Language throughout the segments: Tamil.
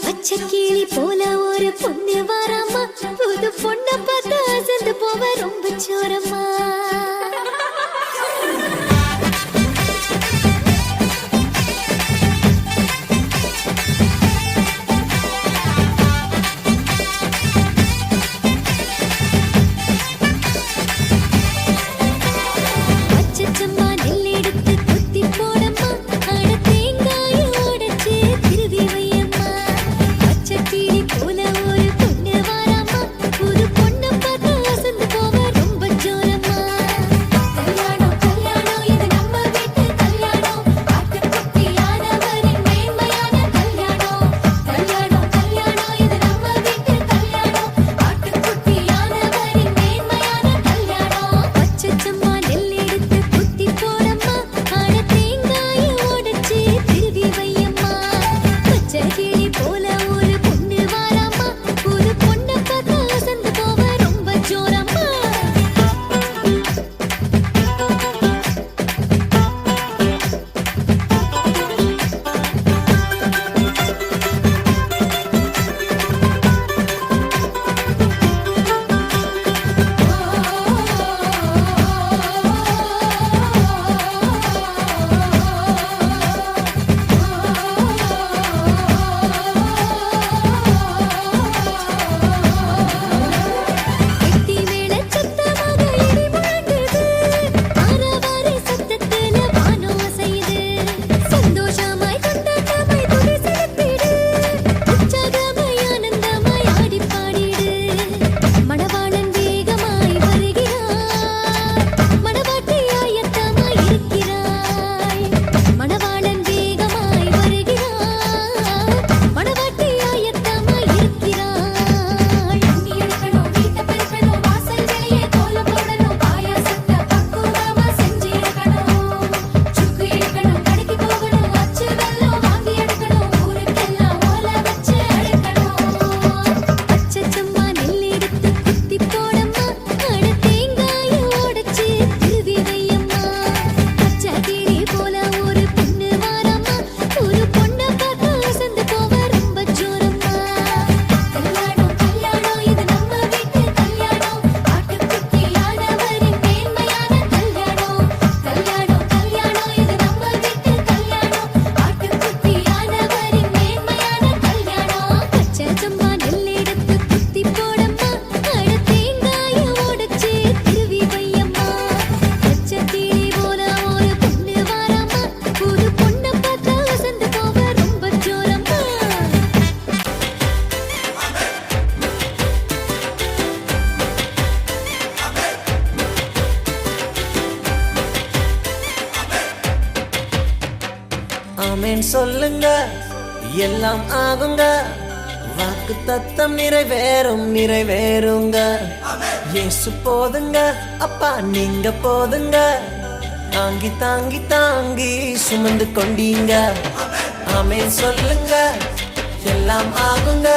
பச்சைக்கிளி போல ஒரு பொண்ணு வாராமா, புது பொண்ணை பார்த்து அசந்து போவ ரொம்ப சோரமா. ஆமென் சொல்லுங்க, எல்லாம் ஆகுங்க. வாக்கு தத்தம் நிறைவேறும் நிறைவேறுங்க. இயேசு போதுங்க, அப்பா நீங்க போதுங்க. தாங்கி தாங்கி தாங்கி சுமந்து கொண்டீங்க. ஆமென் சொல்லுங்க, எல்லாம் ஆகுங்க.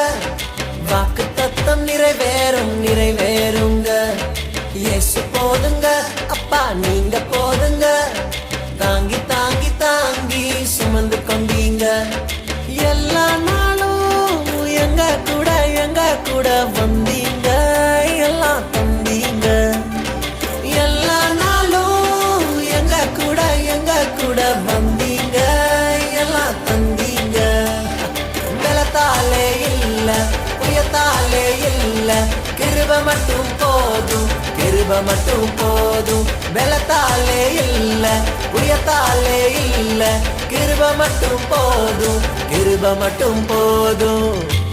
வாக்கு தத்தம் நிறைவேறும் நிறைவேறுங்க. இயேசு போதுங்க, அப்பா நீங்க போதுங்க. தாங்கி தாங்கி தாங்கி சுமந்து கொண்டீங்க. எல்லா நாளும் எங்க கூட வந்தீங்க. எல்லாம் தந்தீங்க. எல்லா நாளும் எங்க கூட வந்தீங்க. எல்லாம் தந்தீங்க. பலத்தாலே இல்ல, உயர்த்தாலே இல்ல, கிருபை மட்டும் போதும், கிருபை மட்டும் போதும். பலத்தாலே இல்ல, உயர்த்தாலே இல்ல, கிருபை மட்டும் போதும், கிருபை மட்டும் போதும்.